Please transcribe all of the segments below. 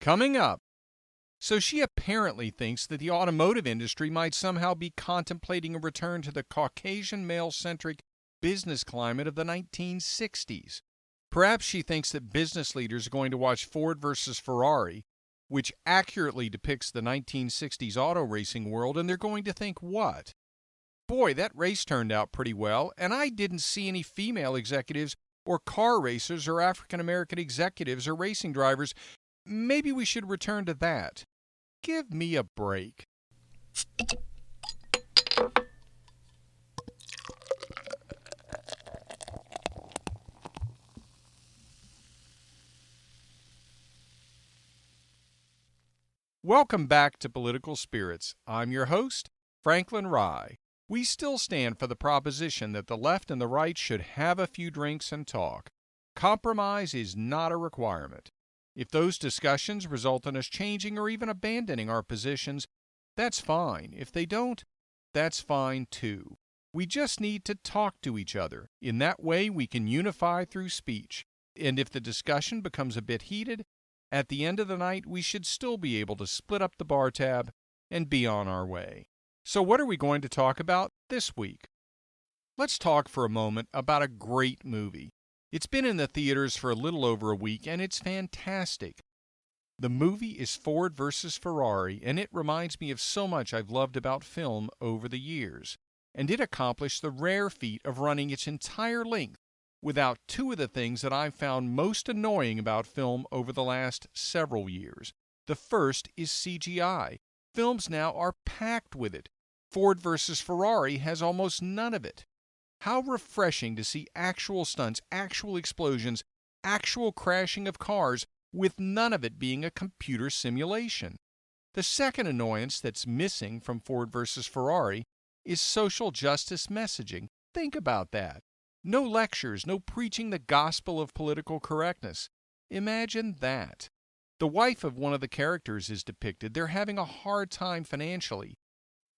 Coming up. So she apparently thinks that the automotive industry might somehow be contemplating a return to the Caucasian male-centric business climate of the 1960s. Perhaps she thinks that business leaders are going to watch Ford versus Ferrari, which accurately depicts the 1960s auto racing world, and they're going to think, what? Boy, that race turned out pretty well, and I didn't see any female executives or car racers or African-American executives or racing drivers. Maybe we should return to that. Give me a break. Welcome back to Political Spirits. I'm your host, Franklin Rye. We still stand for the proposition that the left and the right should have a few drinks and talk. Compromise is not a requirement. If those discussions result in us changing or even abandoning our positions, that's fine. If they don't, that's fine too. We just need to talk to each other. In that way, we can unify through speech. And if the discussion becomes a bit heated, at the end of the night, we should still be able to split up the bar tab and be on our way. So what are we going to talk about this week? Let's talk for a moment about a great movie. It's been in the theaters for a little over a week, and it's fantastic. The movie is Ford versus Ferrari, and it reminds me of so much I've loved about film over the years. And it accomplished the rare feat of running its entire length without two of the things that I've found most annoying about film over the last several years. The first is CGI. Films now are packed with it. Ford versus Ferrari has almost none of it. How refreshing to see actual stunts, actual explosions, actual crashing of cars, with none of it being a computer simulation. The second annoyance that's missing from Ford versus Ferrari is social justice messaging. Think about that. No lectures, no preaching the gospel of political correctness. Imagine that. The wife of one of the characters is depicted. They're having a hard time financially.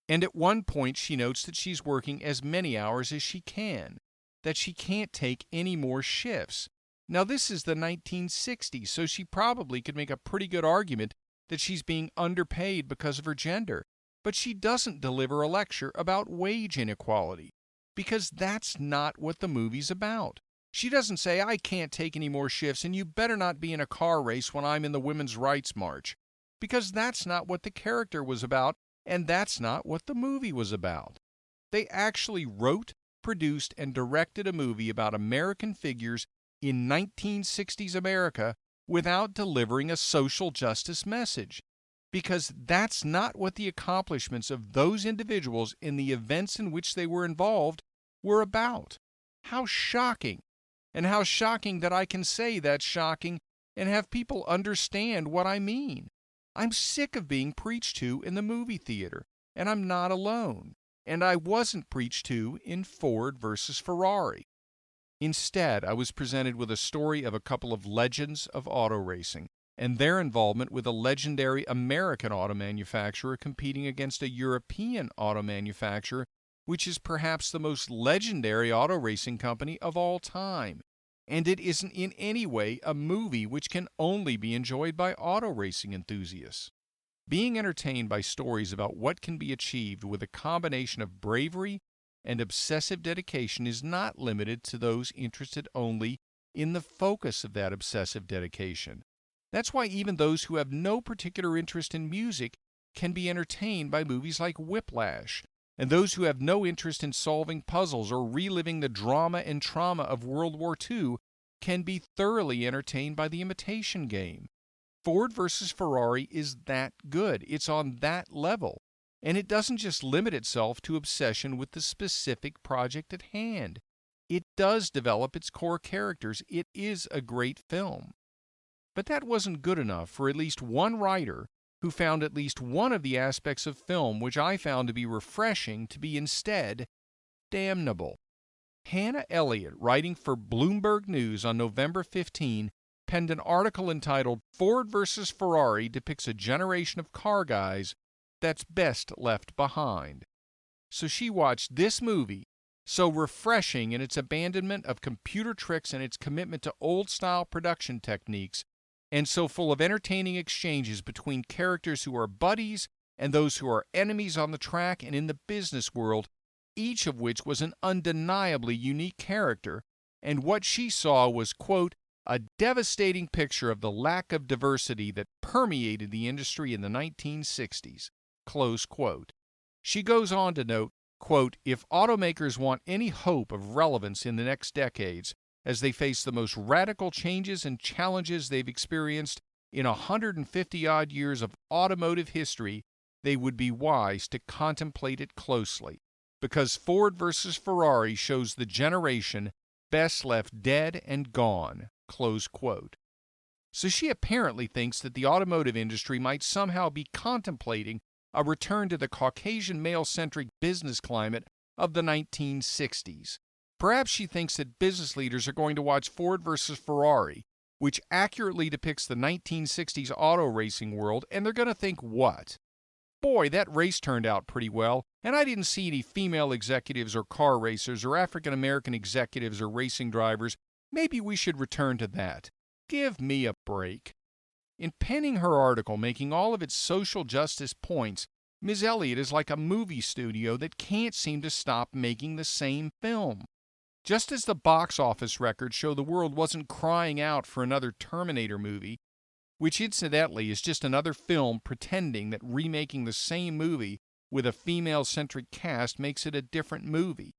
And at one point she notes that she's working as many hours as she can, that she can't take any more shifts. Now this is the 1960s, so she probably could make a pretty good argument that she's being underpaid because of her gender. But she doesn't deliver a lecture about wage inequality, because that's not what the movie's about. She doesn't say, I can't take any more shifts and you better not be in a car race when I'm in the Women's Rights March, because that's not what the character was about. And that's not what the movie was about. They actually wrote, produced, and directed a movie about American figures in 1960s America without delivering a social justice message. Because that's not what the accomplishments of those individuals in the events in which they were involved were about. How shocking! And how shocking that I can say that's shocking and have people understand what I mean. I'm sick of being preached to in the movie theater, and I'm not alone. And I wasn't preached to in Ford versus Ferrari. Instead, I was presented with a story of a couple of legends of auto racing and their involvement with a legendary American auto manufacturer competing against a European auto manufacturer, which is perhaps the most legendary auto racing company of all time. And it isn't in any way a movie which can only be enjoyed by auto racing enthusiasts. Being entertained by stories about what can be achieved with a combination of bravery and obsessive dedication is not limited to those interested only in the focus of that obsessive dedication. That's why even those who have no particular interest in music can be entertained by movies like Whiplash, and those who have no interest in solving puzzles or reliving the drama and trauma of World War II can be thoroughly entertained by The Imitation Game. Ford versus Ferrari is that good. It's on that level. And it doesn't just limit itself to obsession with the specific project at hand. It does develop its core characters. It is a great film. But that wasn't good enough for at least one writer who found at least one of the aspects of film which I found to be refreshing to be instead damnable. Hannah Elliott, writing for Bloomberg News on November 15, penned an article entitled Ford versus Ferrari depicts a generation of car guys that's best left behind. So she watched this movie, so refreshing in its abandonment of computer tricks and its commitment to old-style production techniques, and so full of entertaining exchanges between characters who are buddies and those who are enemies on the track and in the business world, each of which was an undeniably unique character, and what she saw was, quote, a devastating picture of the lack of diversity that permeated the industry in the 1960s, close quote. She goes on to note, quote, if automakers want any hope of relevance in the next decades, as they face the most radical changes and challenges they've experienced in 150-odd years of automotive history, they would be wise to contemplate it closely, because Ford versus Ferrari shows the generation best left dead and gone, close quote. So she apparently thinks that the automotive industry might somehow be contemplating a return to the Caucasian male-centric business climate of the 1960s. Perhaps she thinks that business leaders are going to watch Ford versus Ferrari, which accurately depicts the 1960s auto racing world, and they're going to think, what? Boy, that race turned out pretty well, and I didn't see any female executives or car racers or African-American executives or racing drivers. Maybe we should return to that. Give me a break. In penning her article, making all of its social justice points, Ms. Elliott is like a movie studio that can't seem to stop making the same film. Just as the box office records show the world wasn't crying out for another Terminator movie, which incidentally is just another film pretending that remaking the same movie with a female-centric cast makes it a different movie.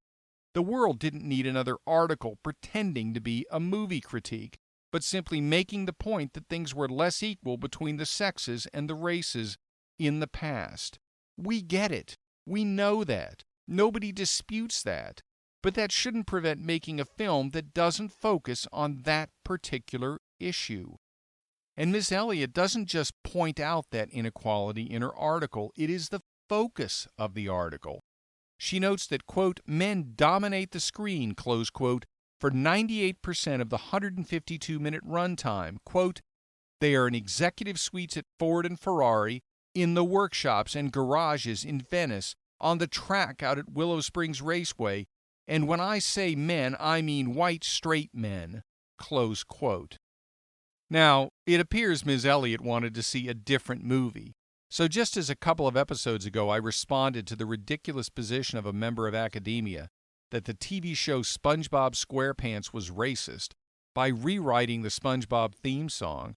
The world didn't need another article pretending to be a movie critique, but simply making the point that things were less equal between the sexes and the races in the past. We get it. We know that. Nobody disputes that. But that shouldn't prevent making a film that doesn't focus on that particular issue. And Miss Elliott doesn't just point out that inequality in her article, it is the focus of the article. She notes that, quote, men dominate the screen, close quote, for 98% of the 152-minute runtime. Quote, they are in executive suites at Ford and Ferrari, in the workshops and garages in Venice, on the track out at Willow Springs Raceway, and when I say men, I mean white straight men, close quote. Now, it appears Ms. Elliott wanted to see a different movie. So just as a couple of episodes ago I responded to the ridiculous position of a member of academia that the TV show SpongeBob SquarePants was racist by rewriting the SpongeBob theme song,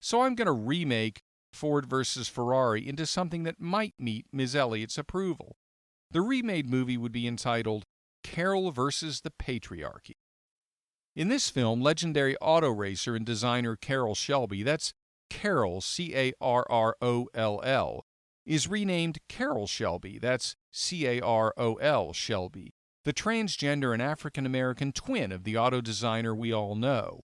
so I'm going to remake Ford versus Ferrari into something that might meet Ms. Elliott's approval. The remade movie would be entitled Carroll versus the Patriarchy. In this film, legendary auto racer and designer Carroll Shelby, that's Carroll, C-A-R-R-O-L-L, is renamed Carroll Shelby, that's C-A-R-O-L Shelby, the transgender and African-American twin of the auto designer we all know.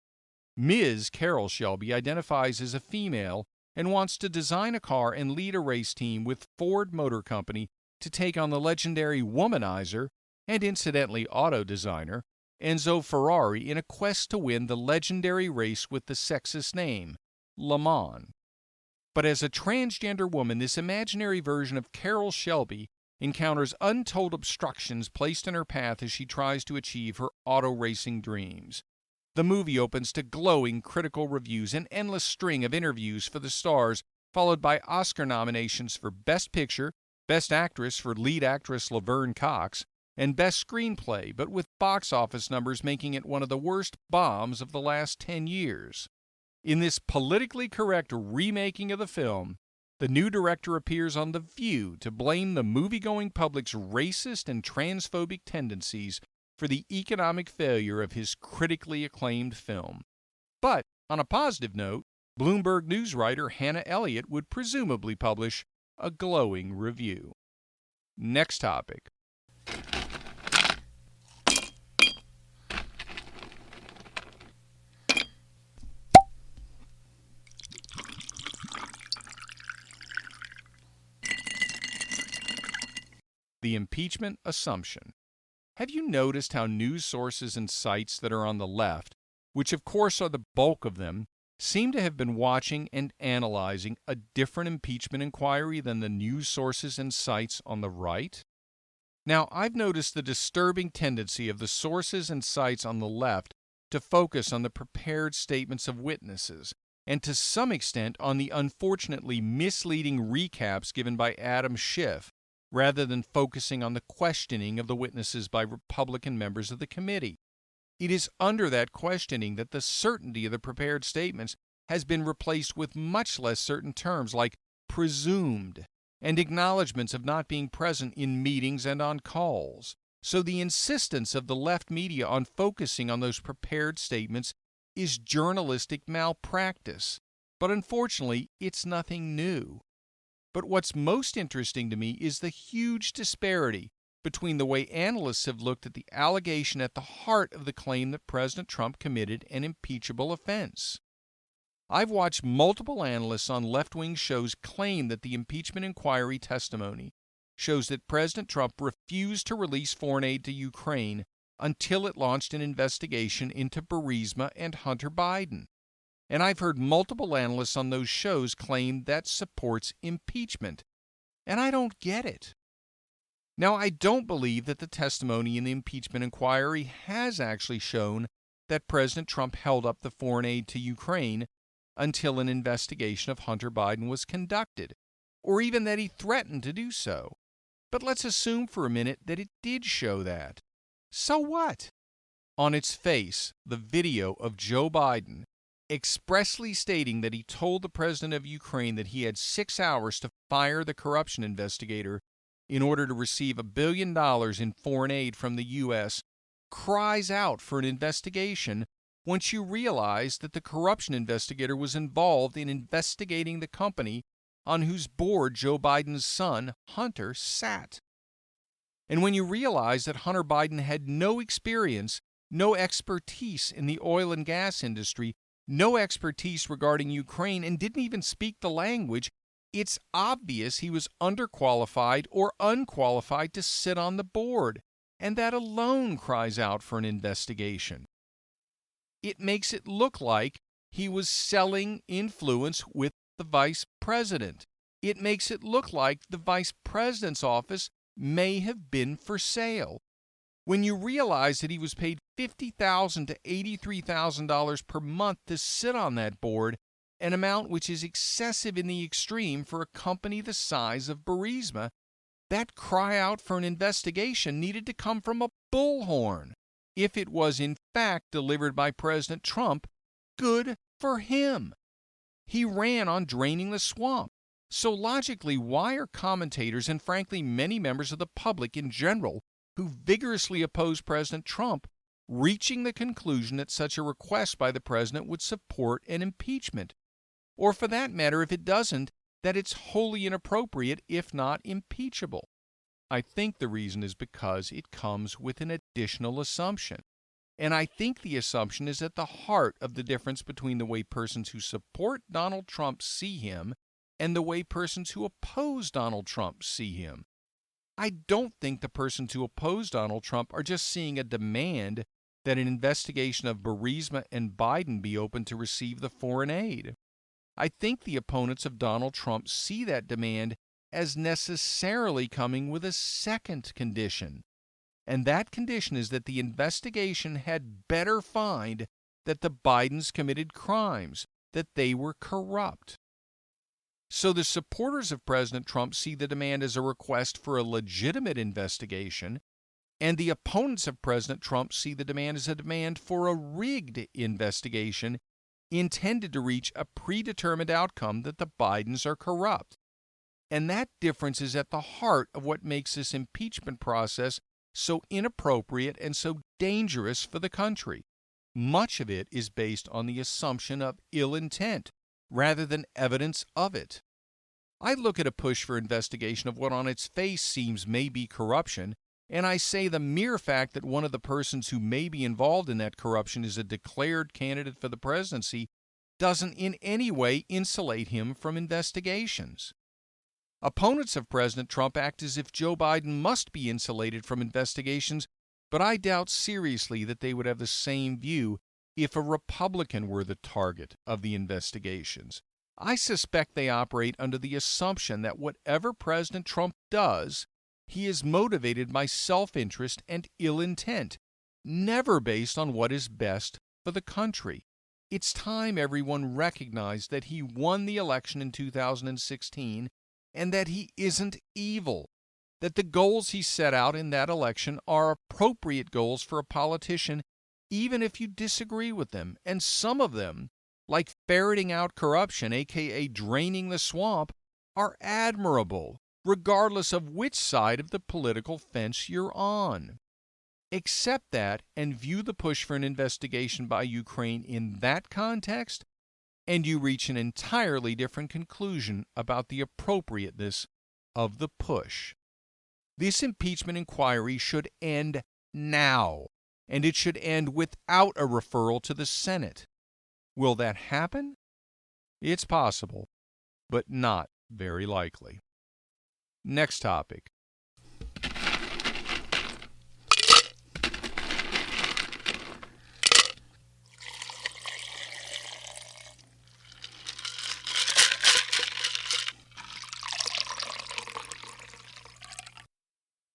Ms. Carroll Shelby identifies as a female and wants to design a car and lead a race team with Ford Motor Company to take on the legendary womanizer and incidentally auto designer Enzo Ferrari in a quest to win the legendary race with the sexist name, Le Mans. But as a transgender woman, this imaginary version of Carroll Shelby encounters untold obstructions placed in her path as she tries to achieve her auto racing dreams. The movie opens to glowing critical reviews, an endless string of interviews for the stars, followed by Oscar nominations for Best Picture, Best Actress for lead actress Laverne Cox, and Best Screenplay, but with box office numbers making it one of the worst bombs of the last 10 years. In this politically correct remaking of the film, the new director appears on The View to blame the movie-going public's racist and transphobic tendencies for the economic failure of his critically acclaimed film. But, on a positive note, Bloomberg News writer Hannah Elliott would presumably publish a glowing review. Next topic. The impeachment assumption. Have you noticed how news sources and sites that are on the left, which of course are the bulk of them, seem to have been watching and analyzing a different impeachment inquiry than the news sources and sites on the right? Now, I've noticed the disturbing tendency of the sources and sites on the left to focus on the prepared statements of witnesses, and to some extent on the unfortunately misleading recaps given by Adam Schiff, rather than focusing on the questioning of the witnesses by Republican members of the committee. It is under that questioning that the certainty of the prepared statements has been replaced with much less certain terms like presumed and acknowledgments of not being present in meetings and on calls. So the insistence of the left media on focusing on those prepared statements is journalistic malpractice. But unfortunately, it's nothing new. But what's most interesting to me is the huge disparity between the way analysts have looked at the allegation at the heart of the claim that President Trump committed an impeachable offense. I've watched multiple analysts on left-wing shows claim that the impeachment inquiry testimony shows that President Trump refused to release foreign aid to Ukraine until it launched an investigation into Burisma and Hunter Biden. And I've heard multiple analysts on those shows claim that supports impeachment. And I don't get it. Now, I don't believe that the testimony in the impeachment inquiry has actually shown that President Trump held up the foreign aid to Ukraine until an investigation of Hunter Biden was conducted, or even that he threatened to do so. But let's assume for a minute that it did show that. So what? On its face, the video of Joe Biden expressly stating that he told the president of Ukraine that he had 6 hours to fire the corruption investigator in order to receive $1 billion in foreign aid from the U.S., cries out for an investigation once you realize that the corruption investigator was involved in investigating the company on whose board Joe Biden's son, Hunter, sat. And when you realize that Hunter Biden had no experience, no expertise in the oil and gas industry, no expertise regarding Ukraine, and didn't even speak the language, it's obvious he was underqualified or unqualified to sit on the board, and that alone cries out for an investigation. It makes it look like he was selling influence with the vice president. It makes it look like the vice president's office may have been for sale. When you realize that he was paid $50,000 to $83,000 per month to sit on that board, an amount which is excessive in the extreme for a company the size of Burisma, that cry out for an investigation needed to come from a bullhorn. If it was in fact delivered by President Trump, good for him. He ran on draining the swamp. So logically, why are commentators and frankly many members of the public in general who vigorously oppose President Trump reaching the conclusion that such a request by the president would support an impeachment? Or for that matter, if it doesn't, that it's wholly inappropriate, if not impeachable? I think the reason is because it comes with an additional assumption. And I think the assumption is at the heart of the difference between the way persons who support Donald Trump see him and the way persons who oppose Donald Trump see him. I don't think the persons who oppose Donald Trump are just seeing a demand that an investigation of Burisma and Biden be open to receive the foreign aid. I think the opponents of Donald Trump see that demand as necessarily coming with a second condition. And that condition is that the investigation had better find that the Bidens committed crimes, that they were corrupt. So the supporters of President Trump see the demand as a request for a legitimate investigation, and the opponents of President Trump see the demand as a demand for a rigged investigation intended to reach a predetermined outcome that the Bidens are corrupt. And that difference is at the heart of what makes this impeachment process so inappropriate and so dangerous for the country. Much of it is based on the assumption of ill intent rather than evidence of it. I look at a push for investigation of what on its face seems may be corruption, and I say the mere fact that one of the persons who may be involved in that corruption is a declared candidate for the presidency doesn't in any way insulate him from investigations. Opponents of President Trump act as if Joe Biden must be insulated from investigations, but I doubt seriously that they would have the same view if a Republican were the target of the investigations. I suspect they operate under the assumption that whatever President Trump does, he is motivated by self-interest and ill intent, never based on what is best for the country. It's time everyone recognized that he won the election in 2016 and that he isn't evil, that the goals he set out in that election are appropriate goals for a politician even if you disagree with them, and some of them, like ferreting out corruption, aka draining the swamp, are admirable, regardless of which side of the political fence you're on. Accept that and view the push for an investigation by Ukraine in that context, and you reach an entirely different conclusion about the appropriateness of the push. This impeachment inquiry should end now, and it should end without a referral to the Senate. Will that happen? It's possible, but not very likely. Next topic.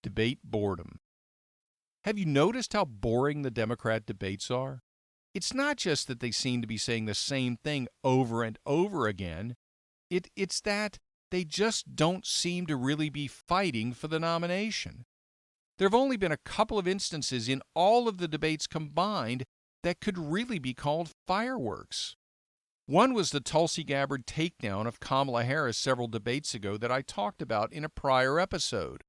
Debate boredom. Have you noticed how boring the Democrat debates are? It's not just that they seem to be saying the same thing over and over again. It's that they just don't seem to really be fighting for the nomination. There have only been a couple of instances in all of the debates combined that could really be called fireworks. One was the Tulsi Gabbard takedown of Kamala Harris several debates ago that I talked about in a prior episode.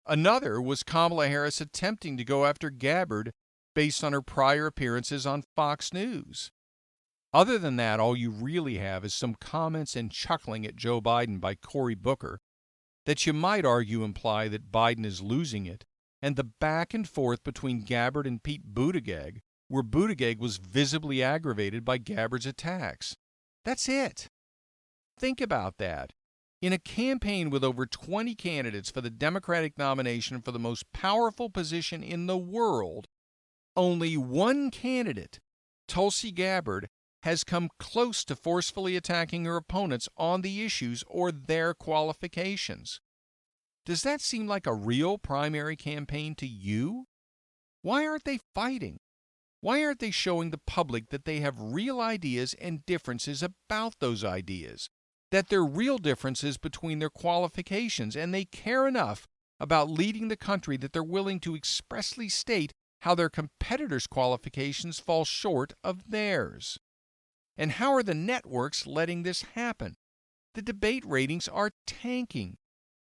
Another was Kamala Harris attempting to go after Gabbard based on her prior appearances on Fox News. Other than that, all you really have is some comments and chuckling at Joe Biden by Cory Booker that you might argue imply that Biden is losing it, and the back and forth between Gabbard and Pete Buttigieg, where Buttigieg was visibly aggravated by Gabbard's attacks. That's it. Think about that. In a campaign with over 20 candidates for the Democratic nomination for the most powerful position in the world, only one candidate, Tulsi Gabbard, has come close to forcefully attacking her opponents on the issues or their qualifications. Does that seem like a real primary campaign to you? Why aren't they fighting? Why aren't they showing the public that they have real ideas and differences about those ideas? That there are real differences between their qualifications, and they care enough about leading the country that they're willing to expressly state how their competitors' qualifications fall short of theirs. And how are the networks letting this happen? The debate ratings are tanking.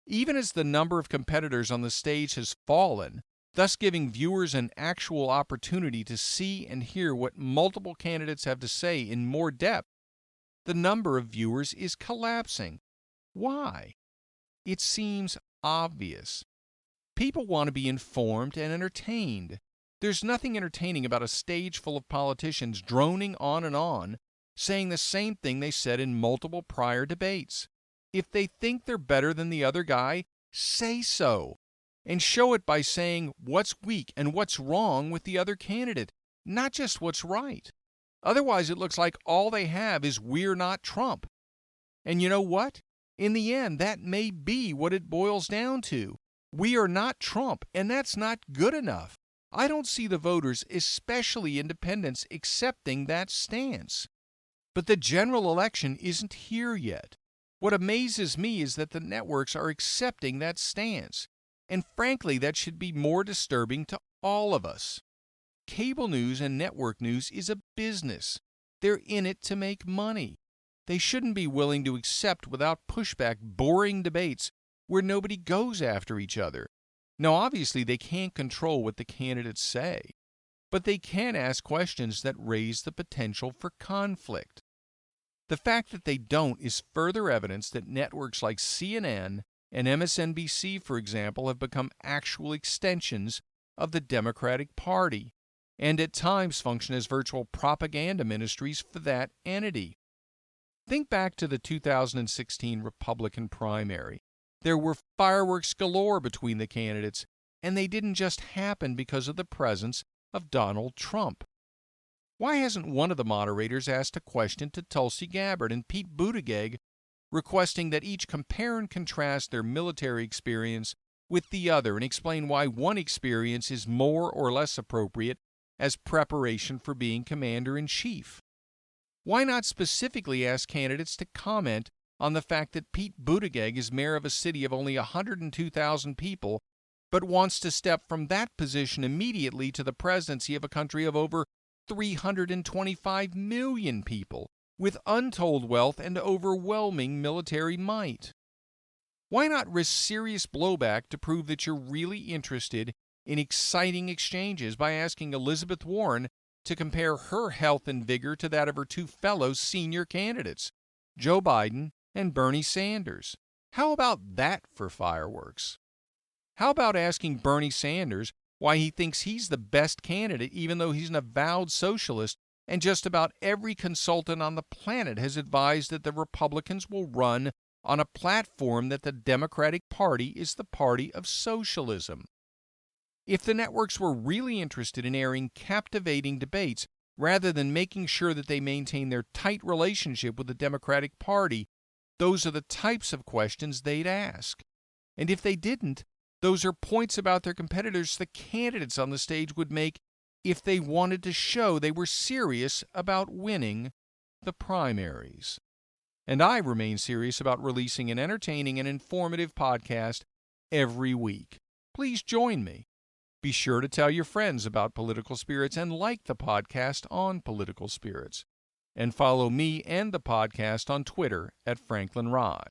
Even as the number of competitors on the stage has fallen, thus giving viewers an actual opportunity to see and hear what multiple candidates have to say in more depth, the number of viewers is collapsing. Why? It seems obvious. People want to be informed and entertained. There's nothing entertaining about a stage full of politicians droning on, saying the same thing they said in multiple prior debates. If they think they're better than the other guy, say so. And show it by saying what's weak and what's wrong with the other candidate, not just what's right. Otherwise, it looks like all they have is "we're not Trump." And you know what? In the end, that may be what it boils down to. We are not Trump, and that's not good enough. I don't see the voters, especially independents, accepting that stance. But the general election isn't here yet. What amazes me is that the networks are accepting that stance. And frankly, that should be more disturbing to all of us. Cable news and network news is a business. They're in it to make money. They shouldn't be willing to accept without pushback boring debates where nobody goes after each other. Now, obviously, they can't control what the candidates say, but they can ask questions that raise the potential for conflict. The fact that they don't is further evidence that networks like CNN and MSNBC, for example, have become actual extensions of the Democratic Party, and at times function as virtual propaganda ministries for that entity. Think back to the 2016 Republican primary. There were fireworks galore between the candidates, and they didn't just happen because of the presence of Donald Trump. Why hasn't one of the moderators asked a question to Tulsi Gabbard and Pete Buttigieg, requesting that each compare and contrast their military experience with the other and explain why one experience is more or less appropriate as preparation for being commander-in-chief? Why not specifically ask candidates to comment on the fact that Pete Buttigieg is mayor of a city of only 102,000 people, but wants to step from that position immediately to the presidency of a country of over 325 million people, with untold wealth and overwhelming military might? Why not risk serious blowback to prove that you're really interested in exciting exchanges by asking Elizabeth Warren to compare her health and vigor to that of her two fellow senior candidates, Joe Biden and Bernie Sanders? How about that for fireworks? How about asking Bernie Sanders why he thinks he's the best candidate even though he's an avowed socialist and just about every consultant on the planet has advised that the Republicans will run on a platform that the Democratic Party is the party of socialism? If the networks were really interested in airing captivating debates rather than making sure that they maintain their tight relationship with the Democratic Party, those are the types of questions they'd ask. And if they didn't, those are points about their competitors the candidates on the stage would make if they wanted to show they were serious about winning the primaries. And I remain serious about releasing an entertaining and informative podcast every week. Please join me. Be sure to tell your friends about Political Spirits and like the podcast on Political Spirits. And follow me and the podcast on Twitter at Franklin Rye.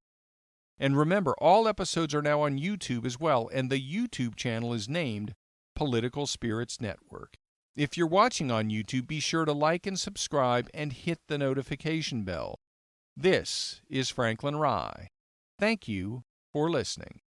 And remember, all episodes are now on YouTube as well, and the YouTube channel is named Political Spirits Network. If you're watching on YouTube, be sure to like and subscribe and hit the notification bell. This is Franklin Rye. Thank you for listening.